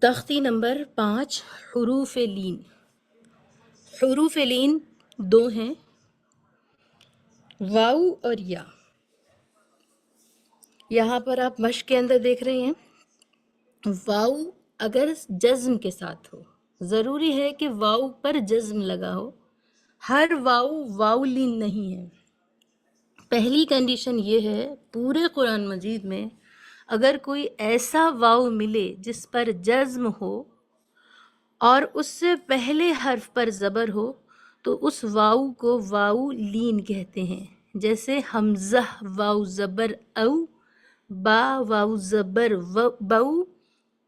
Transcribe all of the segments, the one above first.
تختی نمبر 5 حروف لین۔ حروف لین دو ہیں، واو اور یا۔ یہاں پر آپ مشق کے اندر دیکھ رہے ہیں، واو اگر جزم کے ساتھ ہو، ضروری ہے کہ واو پر جزم لگا ہو، ہر واو واو لین نہیں ہے۔ پہلی کنڈیشن یہ ہے پورے قرآن مجید میں اگر کوئی ایسا واو ملے جس پر جزم ہو اور اس سے پہلے حرف پر زبر ہو تو اس واو کو واو لین کہتے ہیں، جیسے حمزہ واو زبر او، با واو زبر بو،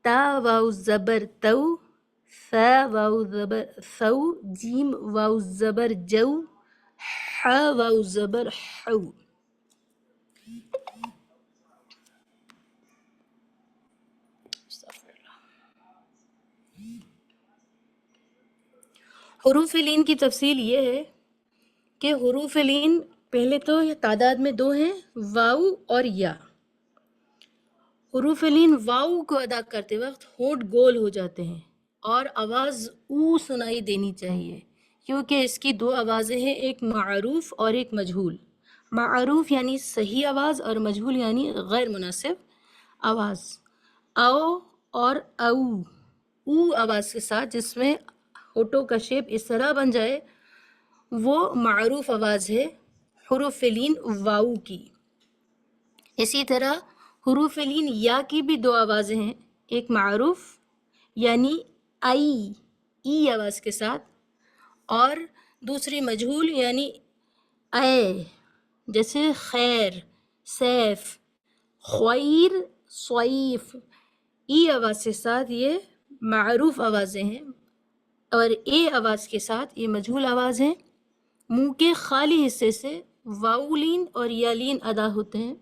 تا واو زبر تو، ثا واو زبر ثو، جیم واو زبر جو، ح واو زبر حو۔ حروف لین کی تفصیل یہ ہے کہ حروف لین پہلے تو تعداد میں دو ہیں، واو اور یا۔ حروف لین واو کو ادا کرتے وقت ہونٹ گول ہو جاتے ہیں اور آواز او سنائی دینی چاہیے، کیونکہ اس کی دو آوازیں ہیں، ایک معروف اور ایک مجہول۔ معروف یعنی صحیح آواز اور مجہول یعنی غیر مناسب آواز۔ او اور او آواز کے ساتھ جس میں ہونٹوں کا شیپ اس طرح بن جائے وہ معروف آواز ہے حروف لین واو کی۔ اسی طرح حروف لین یا کی بھی دو آوازیں ہیں، ایک معروف یعنی ای آواز کے ساتھ، اور دوسری مجہول یعنی اے، جیسے خیر، سیف، خویر، صیف۔ ای آواز کے ساتھ یہ معروف آوازیں ہیں اور اے آواز کے ساتھ یہ مجہول آواز ہیں۔ منہ کے خالی حصے سے واو لین اور یا لین ادا ہوتے ہیں،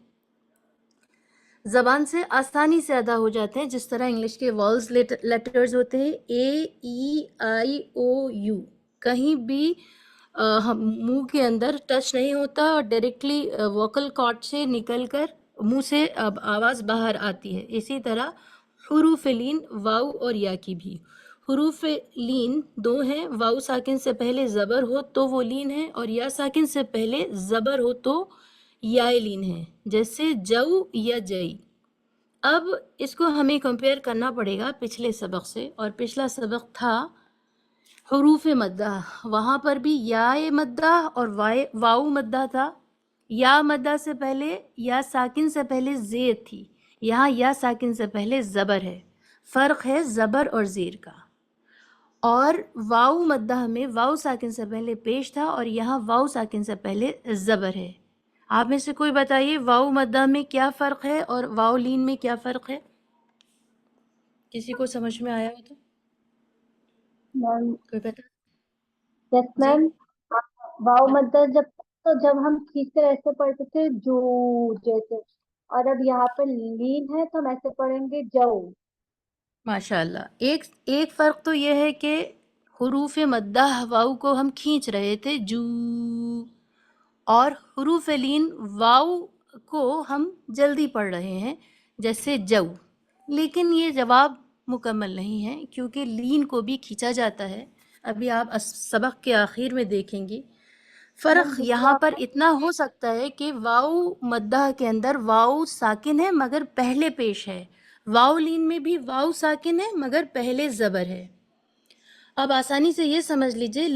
زبان سے آسانی سے ادا ہو جاتے ہیں، جس طرح انگلش کے والز لیٹرز ہوتے ہیں، اے ای آئی او یو، کہیں بھی منہ کے اندر ٹچ نہیں ہوتا اور ڈائریکٹلی ووکل کارڈ سے نکل کر منہ سے آواز باہر آتی ہے۔ اسی طرح حروف لین واو اور یا کی بھی۔ حروف لین دو ہیں، واو ساکن سے پہلے زبر ہو تو وہ لین ہے، اور یا ساکن سے پہلے زبر ہو تو یا لین ہے، جیسے جو یا جئی۔ اب اس کو ہمیں کمپیئر کرنا پڑے گا پچھلے سبق سے، اور پچھلا سبق تھا حروف مدہ، وہاں پر بھی یا مدہ اور واو مدہ تھا۔ یا مدہ سے پہلے یا ساکن سے پہلے زیر تھی، یہاں یا ساکن سے پہلے زبر ہے، فرق ہے زبر اور زیر کا۔ اور واو مدہ میں واو ساکن سے پہلے پیش تھا اور یہاں واو ساکن سے پہلے زبر ہے۔ آپ میں سے کوئی بتائیے واو مدہ میں کیا فرق ہے اور واو لین میں کیا فرق ہے؟ کسی کو سمجھ میں آیا ہو تو میم کوئی بتا؟ یس جی میم، واو مدہ جب ہم کھینچتے ایسے پڑھتے تھے جو جیسے، اور اب یہاں پر لین ہے تو ہم ایسے پڑھیں گے جو۔ ماشاء اللہ۔ ایک فرق تو یہ ہے کہ حروف مدہ واو کو ہم کھینچ رہے تھے جو، اور حروف لین واو کو ہم جلدی پڑھ رہے ہیں جیسے جو، لیکن یہ جواب مکمل نہیں ہے کیونکہ لین کو بھی کھینچا جاتا ہے، ابھی آپ سبق کے آخر میں دیکھیں گی۔ فرق یہاں پر اتنا ہو سکتا ہے کہ واو مدہ کے اندر واو ساکن ہے مگر پہلے پیش ہے، واو لین میں بھی واو ساکن ہے مگر پہلے زبر ہے۔ اب آسانی سے یہ سمجھ لیجئے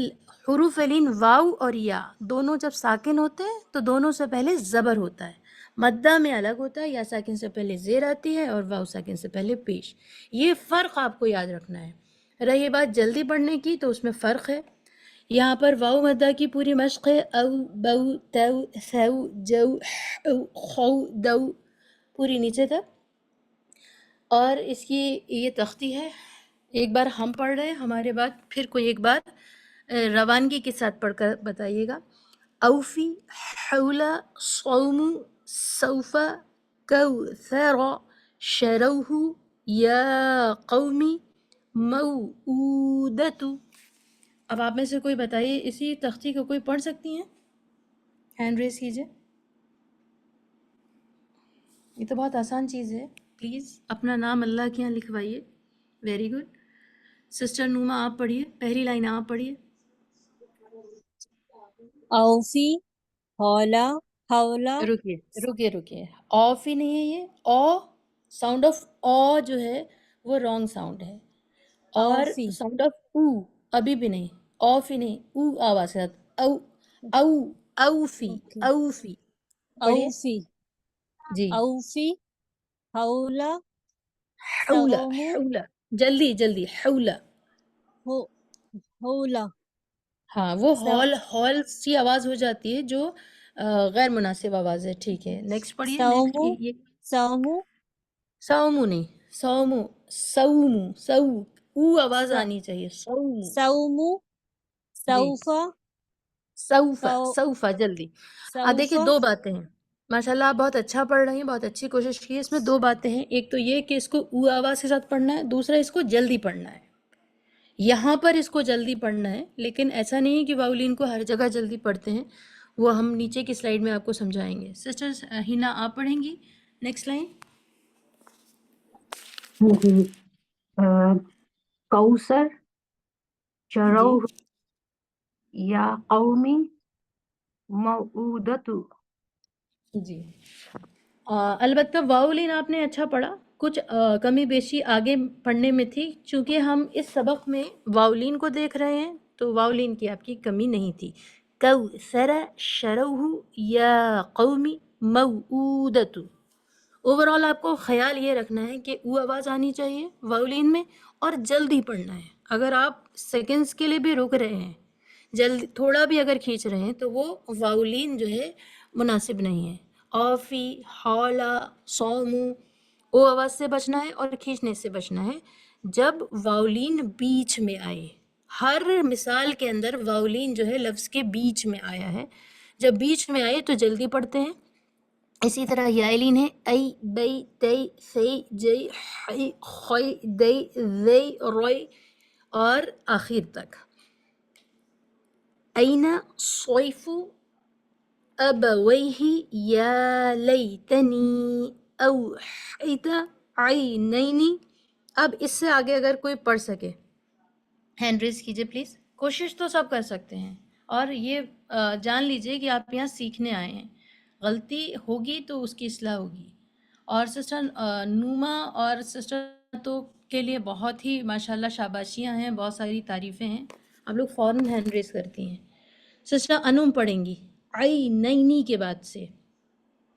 حروف لین واو اور یا دونوں جب ساکن ہوتے ہیں تو دونوں سے پہلے زبر ہوتا ہے، مدہ میں الگ ہوتا ہے، یا ساکن سے پہلے زیر آتی ہے اور واو ساکن سے پہلے پیش۔ یہ فرق آپ کو یاد رکھنا ہے۔ رہی بات جلدی پڑھنے کی تو اس میں فرق ہے، یہاں پر واو مدہ کی پوری مشق ہے، او بو تو ثو جو حو خو دو، پوری نیچے تک، اور اس کی یہ تختی ہے۔ ایک بار ہم پڑھ رہے ہیں، ہمارے بعد پھر کوئی ایک بار روانگی کے ساتھ پڑھ کر بتائیے گا۔ اوفی، حولا، صوم، سوف، کوثر، شروہ، یا قومی، موعودت۔ اب آپ میں سے کوئی بتائیے اسی تختی کو کوئی پڑھ سکتی ہیں؟ ہینڈ ریز کیجئے۔ یہ تو بہت آسان چیز ہے. پلیز اپنا نام اللہ کے یہاں لکھوائیے. Very good. سسٹر نوما آپ پڑھیے، پہلی لائن آپ پڑھیے. اوفی ہولا ہولا. رکیے رکیے رکیے، آف ہی نہیں ہے یہ. او ساؤنڈ آف او جو ہے وہ رانگ ساؤنڈ ہے، اور اوفی ساؤنڈ آف او ابھی بھی نہیں. آف ہی نہیں، او آواز ہے. او او اوفی اوکے. اوفی پڑھیے. اوفی جی. اوفی ہولا حولا سومو حولا، جلدی جلدی. حولا. ہو ہولا ہاں وہ سو ہال سی آواز ہو جاتی ہے جو غیر مناسب آواز ہے. ٹھیک ہے، نیکسٹ پڑھیے. نیکسٹ سومو یہ سومو سومو نہیں، سومو سومو سو او آواز س- آنی چاہیے. سومو. سومو جی. سوفا سوفا سو سوفا جلدی. دیکھیے سوفا. دو باتیں ہیں. ماشاء اللہ آپ بہت اچھا پڑھ رہے ہیں، بہت اچھی کوشش کی ہے. اس میں دو باتیں ہیں، ایک تو یہ کہ اس کو او آواز کے ساتھ پڑھنا ہے، دوسرا اس کو جلدی پڑھنا ہے. یہاں پر اس کو جلدی پڑھنا ہے، لیکن ایسا نہیں ہے کہ واؤلین کو ہر جگہ جلدی پڑھتے ہیں. وہ ہم نیچے کی سلائیڈ میں آپ کو سمجھائیں گے. سسٹر ہینا آپ پڑھیں گی نیکسٹ لائن. جی. کوثر جی چروہ یا قومی موعودۃ. جی. البتہ واؤلین آپ نے اچھا پڑھا، کچھ کمی بیشی آگے پڑھنے میں تھی. چونکہ ہم اس سبق میں واؤلین کو دیکھ رہے ہیں تو واؤلین کی آپ کی کمی نہیں تھی. کوثر شروہ یا قومی موعودۃ. اوور آل آپ کو خیال یہ رکھنا ہے کہ او آواز آنی چاہیے واؤلین میں، اور جلدی پڑھنا ہے. اگر آپ سیکنڈز کے لیے بھی رک رہے ہیں، جلدی تھوڑا بھی اگر کھینچ رہے ہیں، تو وہ واؤلین جو ہے مناسب نہیں ہے. آفی حولا سومو، او آواز سے بچنا ہے اور کھینچنے سے بچنا ہے. جب واؤلین بیچ میں آئے، ہر مثال کے اندر واؤلین جو ہے لفظ کے بیچ میں آیا ہے. جب بیچ میں آئے تو جلدی پڑھتے ہیں. اسی طرح یائلین ہے ای بئی تی سی جئی حی خوئی دی زئی روئی اور آخر تک. این صیف ابویہ یا لیتنی اوحیت عینینی. اب اس سے آگے اگر کوئی پڑھ سکے ہینڈ ریز کیجیے پلیز. کوشش تو سب کر سکتے ہیں، اور یہ جان لیجئے کہ آپ یہاں سیکھنے آئے ہیں. غلطی ہوگی تو اس کی اصلاح ہوگی. اور سسٹر نوما اور سسٹر تو کے لیے بہت ہی ماشاءاللہ شاباشیاں ہیں، بہت ساری تعریفیں ہیں. آپ لوگ فوراً ہینڈ ریز کرتی ہیں. سسٹر انوم پڑھیں گی عینینی کے بعد سے.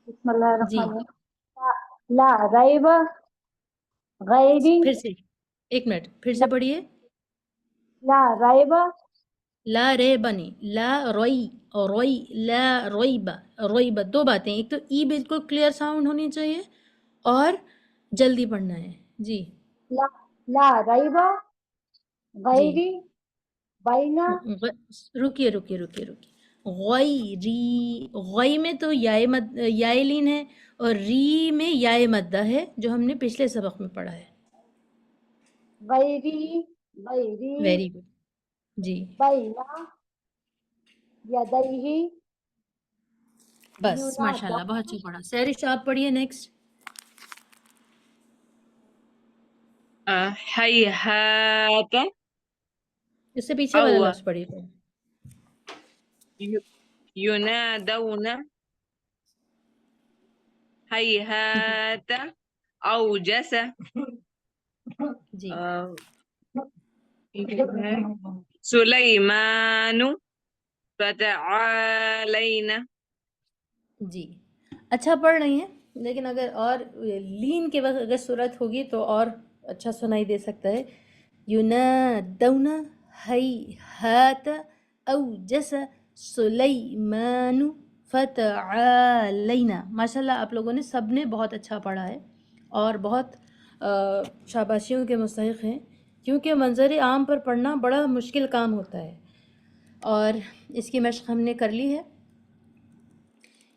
بسم اللہ جی. الرحمن الرحیم. لا ریب غیری. پھر سے ایک منٹ پھر سے پڑھیے. لا ریب لا ریب نہیں، لا روئی روئی لا رویب. رویب دو باتیں، ایک تو ای بالکل کلیئر ساؤنڈ ہونی چاہیے اور جلدی پڑھنا ہے. جی لا لا ریب جی. غیری بینا. رکیے رکیے رکیے رکیے. غیری، غی میں تو یائے مد یائے لین ہے، اور ری میں یائے مدہ ہے جو ہم نے پچھلے سبق میں پڑھا ہے. غیری غیری ویری گڈ. جی بینا یدیہ بس ماشاء اللہ بہت ینادون. اچھا پڑھا. سیرش آپ پڑھیے نیکسٹ. ہیہات اس سے پیچھے والا او لفظ پڑھیے. ینادون ہیہات اوجس جی سلیمان فتعالین. جی اچھا پڑھ رہی ہیں، لیکن اگر اور لین کے وقت اگر صورت ہوگی تو اور اچھا سنائی دے سکتا ہے. ینادون ہیہات اوجس سلیمان فتعالینا. ماشاء اللہ آپ لوگوں نے سب نے بہت اچھا پڑھا ہے اور بہت شاباشیوں کے مستحق ہیں، کیونکہ منظر عام پر پڑھنا بڑا مشکل کام ہوتا ہے، اور اس کی مشق ہم نے کر لی ہے.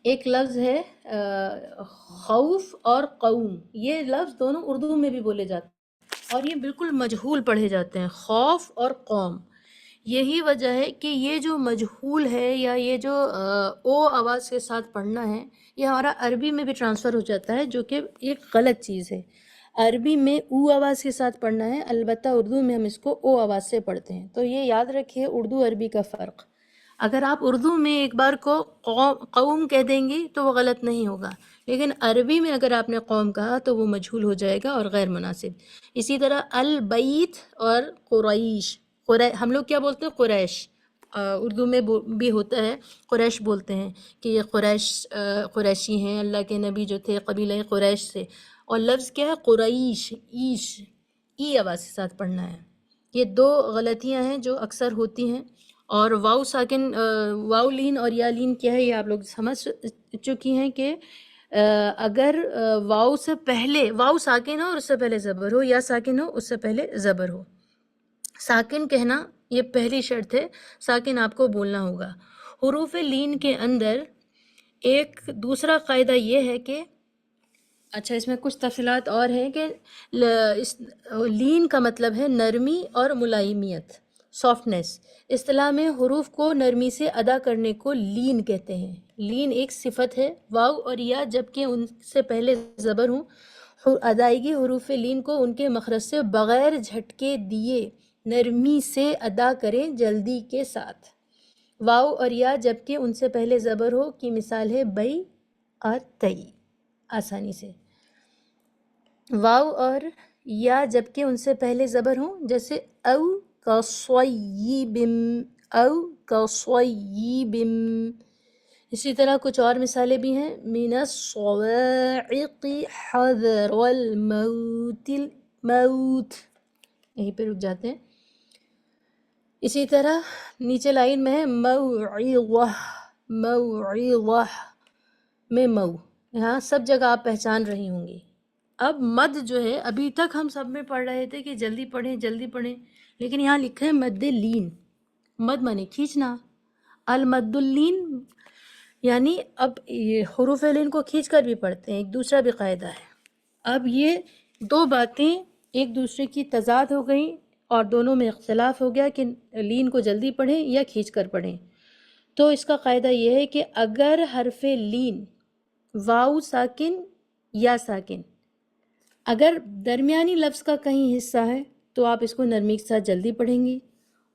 ایک لفظ ہے خوف اور قوم. یہ لفظ دونوں اردو میں بھی بولے جاتے ہیں اور یہ بالکل مجہول پڑھے جاتے ہیں، خوف اور قوم. یہی وجہ ہے کہ یہ جو مجہول ہے یا یہ جو او آواز کے ساتھ پڑھنا ہے، یہ ہمارا عربی میں بھی ٹرانسفر ہو جاتا ہے، جو کہ ایک غلط چیز ہے۔ عربی میں او آواز کے ساتھ پڑھنا ہے، البتہ اردو میں ہم اس کو او آواز سے پڑھتے ہیں۔ تو یہ یاد رکھیے اردو عربی کا فرق۔ اگر آپ اردو میں ایک بار کو قوم کہہ دیں گی تو وہ غلط نہیں ہوگا، لیکن عربی میں اگر آپ نے قوم کہا تو وہ مجہول ہو جائے گا اور غیر مناسب۔ اسی طرح البیت اور قریش، ہم لوگ کیا بولتے ہیں؟ قریش، اردو میں بھی ہوتا ہے قریش بولتے ہیں کہ یہ قریشی ہیں، اللہ کے نبی جو تھے قبیلہ قریش سے، اور لفظ کیا ہے؟ قریش، ایش، ای آواز کے ساتھ پڑھنا ہے۔ یہ دو غلطیاں ہیں جو اکثر ہوتی ہیں۔ اور واؤ ساکن، واؤ لین اور یا لین کیا ہے یہ آپ لوگ سمجھ چکی ہیں کہ اگر واؤ سے پہلے واؤ ساکن ہو اور اس سے پہلے زبر ہو، یا ساکن ہو اس سے پہلے زبر ہو۔ ساکن کہنا یہ پہلی شرط ہے، ساکن آپ کو بولنا ہوگا۔ حروف لین کے اندر ایک دوسرا قاعدہ یہ ہے کہ اچھا اس میں کچھ تفصیلات اور ہیں کہ لین کا مطلب ہے نرمی اور ملائمیت، سافٹنس۔ اصطلاح میں حروف کو نرمی سے ادا کرنے کو لین کہتے ہیں۔ لین ایک صفت ہے۔ واو اور یا جبکہ ان سے پہلے زبر ہوں، ادائیگی حروف لین کو ان کے مخرج سے بغیر جھٹکے دیے نرمی سے ادا کریں، جلدی کے ساتھ۔ واو اور یا جبکہ ان سے پہلے زبر ہو کی مثال ہے بئی اور تئی، آسانی سے۔ واو اور یا جبکہ ان سے پہلے زبر ہوں، جیسے او کصیب، او کصیب۔ اسی طرح کچھ اور مثالیں بھی ہیں، من الصواعق حذر الموت، الموت، یہیں پہ رک جاتے ہیں۔ اسی طرح نیچے لائن میں ہے موعظہ، موعظہ میں مو، یہاں سب جگہ آپ پہچان رہی ہوں گی۔ اب مد جو ہے ابھی تک ہم سب میں پڑھ رہے تھے کہ جلدی پڑھیں جلدی پڑھیں، لیکن یہاں لکھا ہے مد لین، مد مانے کھینچنا۔ المد اللین یعنی اب یہ حروف لین کو کھینچ کر بھی پڑھتے ہیں، ایک دوسرا بھی قاعدہ ہے۔ اب یہ دو باتیں ایک دوسرے کی تضاد ہو گئیں اور دونوں میں اختلاف ہو گیا کہ لین کو جلدی پڑھیں یا کھینچ کر پڑھیں۔ تو اس کا قاعدہ یہ ہے کہ اگر حرف لین واو ساکن یا ساکن اگر درمیانی لفظ کا کہیں حصہ ہے تو آپ اس کو نرمی کے ساتھ جلدی پڑھیں گی،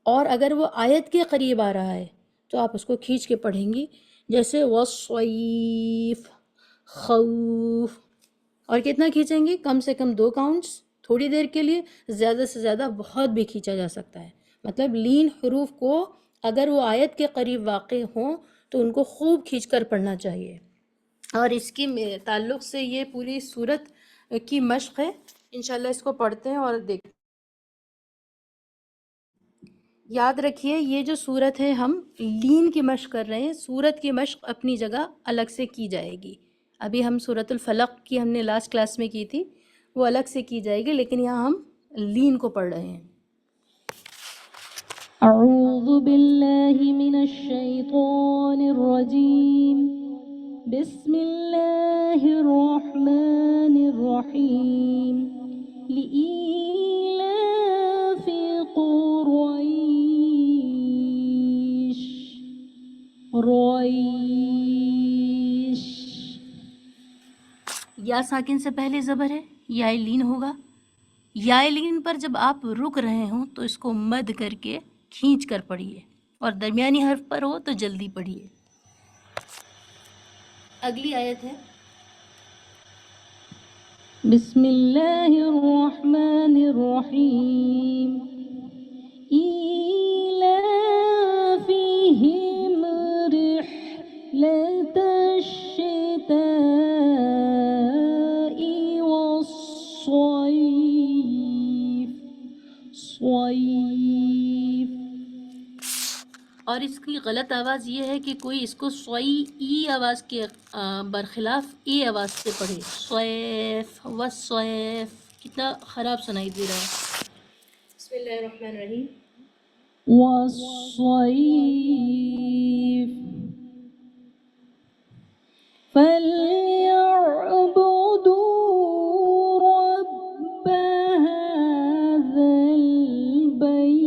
اور اگر وہ آیت کے قریب آ رہا ہے تو آپ اس کو کھینچ کے پڑھیں گی، جیسے والصیف، خوف۔ اور کتنا کھینچیں گی؟ کم سے کم 2 کاؤنٹس، تھوڑی دیر کے لیے، زیادہ سے زیادہ بہت بھی کھینچا جا سکتا ہے۔ مطلب لین حروف کو اگر وہ آیت کے قریب واقع ہوں تو ان کو خوب کھینچ کر پڑھنا چاہیے، اور اس کی تعلق سے یہ پوری صورت کی مشق ہے۔ انشاءاللہ اس کو پڑھتے ہیں اور دیکھتے ہیں۔ یاد رکھیے یہ جو صورت ہے ہم لین کی مشق کر رہے ہیں، صورت کی مشق اپنی جگہ الگ سے کی جائے گی۔ ابھی ہم سورۃ الفلق کی ہم نے لاسٹ کلاس میں کی تھی، وہ الگ سے کی جائے گی، لیکن یہاں ہم لین کو پڑھ رہے ہیں۔ اعوذ باللہ من الشیطان الرجیم، بسم اللہ الرحمن الرحیم، لإیلاف قریش، ریش، یا ساکن سے پہلے زبر ہے، یا لین ہوگا۔ یا لین پر جب آپ رک رہے ہوں تو اس کو مد کر کے کھینچ کر پڑھیے، اور درمیانی حرف پر ہو تو جلدی پڑھیے۔ اگلی آیت ہے بسم اللہ الرحمن الرحیم، ایلافہم رحلۃ الشتاء والصیف، صیف۔ اور اس کی غلط آواز یہ ہے کہ کوئی اس کو سوئی ای آواز کے برخلاف ای آواز سے پڑھے، صیف والصیف، کتنا خراب سنائی دے رہا ہے۔ بسم اللہ الرحمن الرحیم، والصیف فَلْيَعْبُدُوا رَبَّ هَذَا الْبَيْتِ،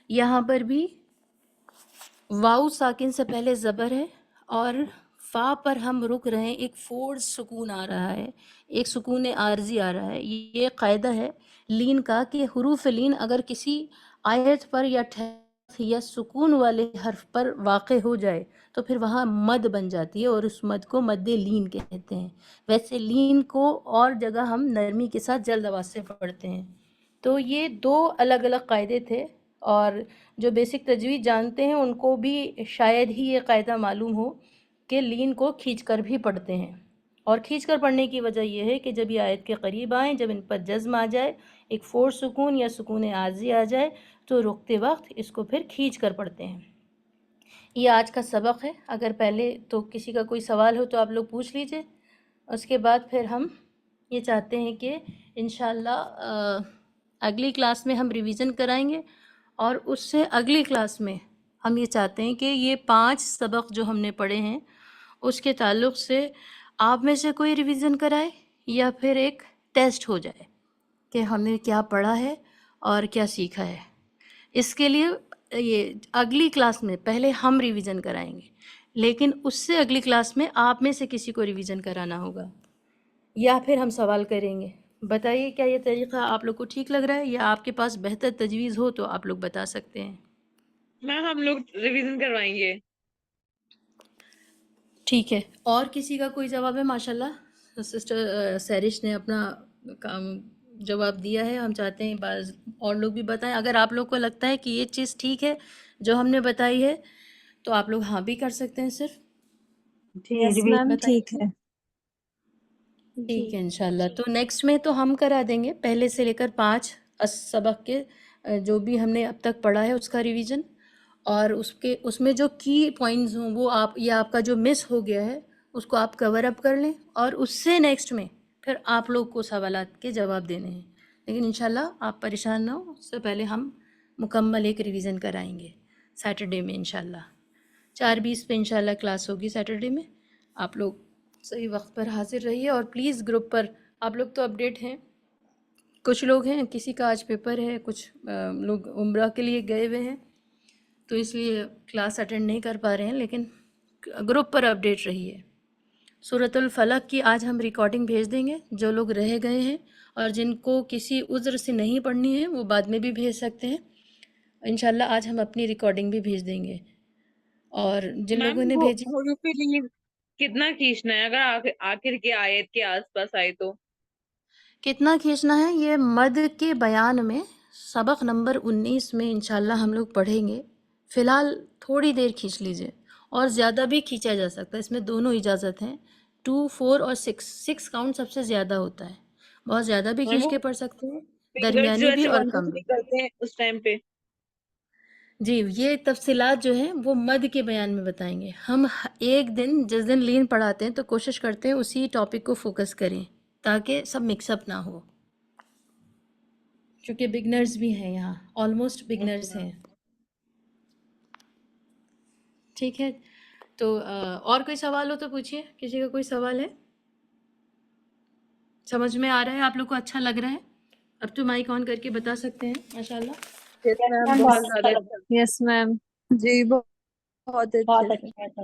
یہاں پر بھی واؤ ساکن سے پہلے زبر ہے اور فا پر ہم رک رہے ہیں، ایک فورس سکون آ رہا ہے، ایک سکون عارضی آ رہا ہے۔ یہ قاعدہ ہے لین کا کہ حروف لین اگر کسی آیت پر یا ٹھہر یا سکون والے حرف پر واقع ہو جائے تو پھر وہاں مد بن جاتی ہے اور اس مد کو مد لین کہتے ہیں۔ ویسے لین کو اور جگہ ہم نرمی کے ساتھ جلد آواز سے پڑھتے ہیں۔ تو یہ دو الگ الگ قاعدے تھے، اور جو بیسک تجوید جانتے ہیں ان کو بھی شاید ہی یہ قاعدہ معلوم ہو کہ لین کو کھینچ کر بھی پڑھتے ہیں۔ اور کھینچ کر پڑھنے کی وجہ یہ ہے کہ جب یہ آیت کے قریب آئیں، جب ان پر جزم آ جائے، ایک فور سکون یا سکون عارضی آ جائے، تو رکتے وقت اس کو پھر کھینچ کر پڑھتے ہیں۔ یہ آج کا سبق ہے۔ اگر پہلے تو کسی کا کوئی سوال ہو تو آپ لوگ پوچھ لیجئے، اس کے بعد پھر ہم یہ چاہتے ہیں کہ انشاءاللہ اگلی کلاس میں ہم ریویژن کرائیں گے، اور اس سے اگلی کلاس میں ہم یہ چاہتے ہیں کہ یہ 5 سبق جو ہم نے پڑھے ہیں اس کے تعلق سے آپ میں سے کوئی ریویژن کرائے یا پھر ایک ٹیسٹ ہو جائے کہ ہم نے کیا پڑھا ہے اور کیا سیکھا ہے۔ اس کے لیے یہ اگلی کلاس میں پہلے ہم ریویژن کرائیں گے، لیکن اس سے اگلی کلاس میں آپ میں سے کسی کو ریویژن کرانا ہوگا یا پھر ہم سوال کریں گے۔ بتائیے کیا یہ طریقہ آپ لوگ کو ٹھیک لگ رہا ہے، یا آپ کے پاس بہتر تجویز ہو تو آپ لوگ بتا سکتے ہیں۔ میم ہم لوگ ریویژن کروائیں گے۔ ٹھیک ہے، اور کسی کا کوئی جواب ہے؟ ماشاءاللہ سسٹر سیرش نے اپنا کام جواب دیا ہے۔ ہم چاہتے ہیں بعض اور لوگ بھی بتائیں۔ اگر آپ لوگ کو لگتا ہے کہ یہ چیز ٹھیک ہے جو ہم نے بتائی ہے تو آپ لوگ ہاں بھی کر سکتے ہیں صرف۔ جی یس میم بتائیں۔ ٹھیک ہے۔ ٹھیک ہے انشاءاللہ۔ تو نیکسٹ میں تو ہم کرا دیں گے پہلے سے لے کر 5 سبق کے جو بھی ہم نے اب تک پڑھا ہے اس کا ریویژن، اور اس میں جو کی پوائنٹس ہوں وہ آپ یا آپ کا جو مس ہو گیا ہے اس کو آپ کور اپ کر لیں، اور اس سے نیکسٹ میں پھر آپ لوگ کو سوالات کے جواب دینے ہیں۔ لیکن انشاءاللہ آپ پریشان نہ ہو، اس سے پہلے ہم مکمل ایک ریویژن کرائیں گے سیٹرڈے میں انشاءاللہ۔ 4:20 پہ انشاءاللہ کلاس ہوگی سیٹرڈے میں۔ آپ لوگ صحیح وقت پر حاضر رہیے، اور پلیز گروپ پر آپ لوگ تو اپڈیٹ ہیں، کچھ لوگ ہیں کسی کا آج پیپر ہے، کچھ لوگ عمرہ کے لیے گئے ہوئے ہیں تو اس لیے کلاس اٹینڈ نہیں کر پا رہے ہیں، لیکن گروپ پر اپڈیٹ رہیے۔ سورۃ الفلق کی آج ہم ریکارڈنگ بھیج دیں گے، جو لوگ رہ گئے ہیں اور جن کو کسی عذر سے نہیں پڑھنی ہے وہ بعد میں بھی بھیج سکتے ہیں۔ انشاءاللہ آج ہم اپنی ریکارڈنگ بھی بھیج دیں گے، اور جن میم لوگوں نے وہ بھیجی حروف لین کتنا کھینچنا ہے اگر آخر کے آیت کے آس پاس آئے تو؟ کتنا کھینچنا ہے یہ مد کے بیان میں سبق نمبر 19 میں انشاءاللہ ہم لوگ پڑھیں گے۔ فی الحال تھوڑی دیر کھینچ لیجئے، اور زیادہ بھی کھینچا جا سکتا ہے، اس میں دونوں اجازت ہیں۔ 2، 4 اور 6 کاؤنٹ سب سے زیادہ ہوتا ہے، بہت زیادہ بھی اور کھینچ وہ کے پڑھ سکتے ہیں، فنگرز جو درمیانی بھی ایسے اور 1 2 کم بھی۔ 3 کرتے ہیں اس ٹائم پہ؟ جی یہ تفصیلات جو ہیں وہ مد کے بیان میں بتائیں گے ہم۔ ایک دن جس دن لین پڑھاتے ہیں تو کوشش کرتے ہیں اسی ٹاپک کو فوکس کریں تاکہ سب مکس اپ نہ ہو، چونکہ بگنرز بھی ہیں یہاں، آلموسٹ بگنرز ہیں۔ ٹھیک ہے، تو اور کوئی سوال ہو تو پوچھیے، کسی کا کوئی سوال ہے؟ سمجھ میں آ رہا ہے آپ لوگ کو؟ اچھا لگ رہا ہے؟ اب تو مائک آن کر کے بتا سکتے ہیں ماشاءاللہ۔ یس میم میم بہت بہت اچھا زیادہ۔ لگا، یس میم جی بہت اچھے بہت سے۔ اچھا تھا۔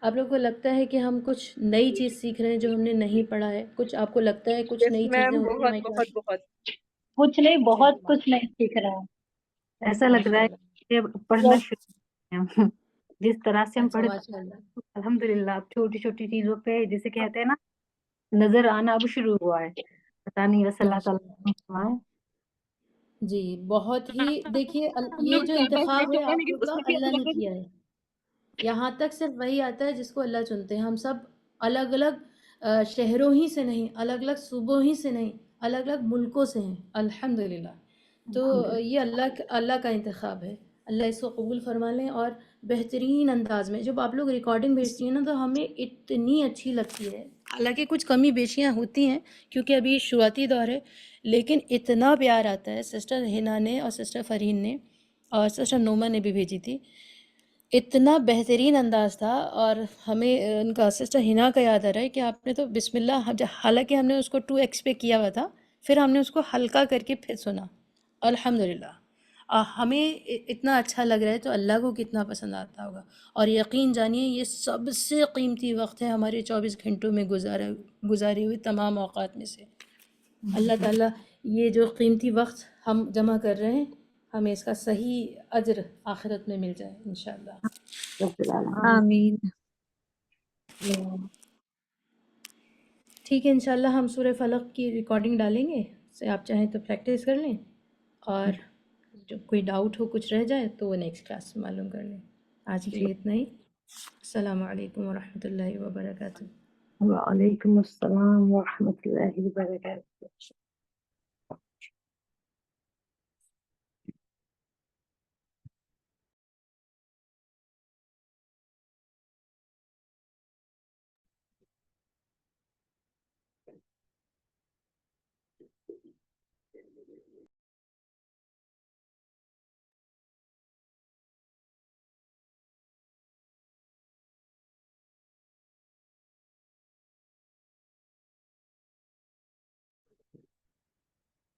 آپ لوگ کو لگتا ہے کہ ہم کچھ نئی چیز سیکھ رہے ہیں جو ہم نے نہیں پڑھا ہے؟ کچھ آپ کو لگتا ہے کچھ یس نئی چیزیں میم ہوتی ہیں بہت مائک بہت بہت۔ کچھ نہیں، جی بہت کچھ نہیں سیکھ رہا ہے۔ ایسا لگ رہا ہے ماشاءاللہ، کہ پڑھنا بس شروع کیا ہم۔ جس طرح سے ہم اچھا پڑھے ماشاءاللہ۔ الحمدللہ اب چھوٹی چھوٹی چیزوں پہ جسے کہتے ہیں نا نظر آنا اب شروع ہوا ہے۔ پتہ نہیں بس اللہ ماشاءاللہ تعالیٰ جی، بہت ہی دیکھیے ہم یہ لوگ جو 4 5 انتخاب دیکھ ہے چکے ہیں آپ لیکن لوگ اس کا، میں بھی ایسا اللہ نے لگتا ہے کیا ہے۔ یہاں تک صرف وہی آتا ہے جس کو اللہ چنتے ہیں۔ ہم سب الگ الگ شہروں ہی سے نہیں، الگ الگ صوبوں ہی سے نہیں، الگ الگ ملکوں سے ہیں الحمدللہ۔ تو یہ اللہ کا انتخاب ہے، اللہ اس کو قبول فرما لیں۔ اور بہترین انداز میں جب آپ لوگ ریکارڈنگ بھیجتی ہیں نا تو ہمیں اتنی اچھی لگتی ہے، حالانکہ کچھ کمی بیشیاں ہوتی ہیں کیونکہ ابھی شروعاتی دور ہے، لیکن اتنا پیار آتا ہے۔ سسٹر ہنا نے اور سسٹر فرین نے اور سسٹر نوما نے بھی بھیجی تھی، اتنا بہترین انداز تھا۔ اور ہمیں ان کا سسٹر ہنا کا یاد آ رہا ہے کہ آپ نے تو بسم اللہ، حالانکہ ہم نے اس کو 2x پہ کیا ہوا تھا، پھر ہم نے اس کو ہلکا کر کے پھر سنا الحمدللہ۔ ہمیں اتنا اچھا لگ رہا ہے تو اللہ کو کتنا پسند آتا ہوگا. اور یقین جانیے یہ سب سے قیمتی وقت ہے ہمارے 24 گھنٹوں میں گزارے ہوئے تمام اوقات میں سے. اللہ تعالیٰ یہ جو قیمتی وقت ہم جمع کر رہے ہیں ہمیں اس کا صحیح اجر آخرت میں مل جائے انشاءاللہ. رب العالمین. آمین. ٹھیک ہے انشاءاللہ ہم سورہ فلق کی ریکارڈنگ ڈالیں گے، سے آپ چاہیں تو پریکٹس کر لیں، اور جو کوئی ڈاؤٹ ہو کچھ رہ جائے تو وہ نیکسٹ کلاس میں معلوم کر لیں. آج کے لیے اتنا ہی. السلام علیکم ورحمۃ اللہ وبرکاتہ. وعلیکم السلام ورحمۃ اللہ وبرکاتہ.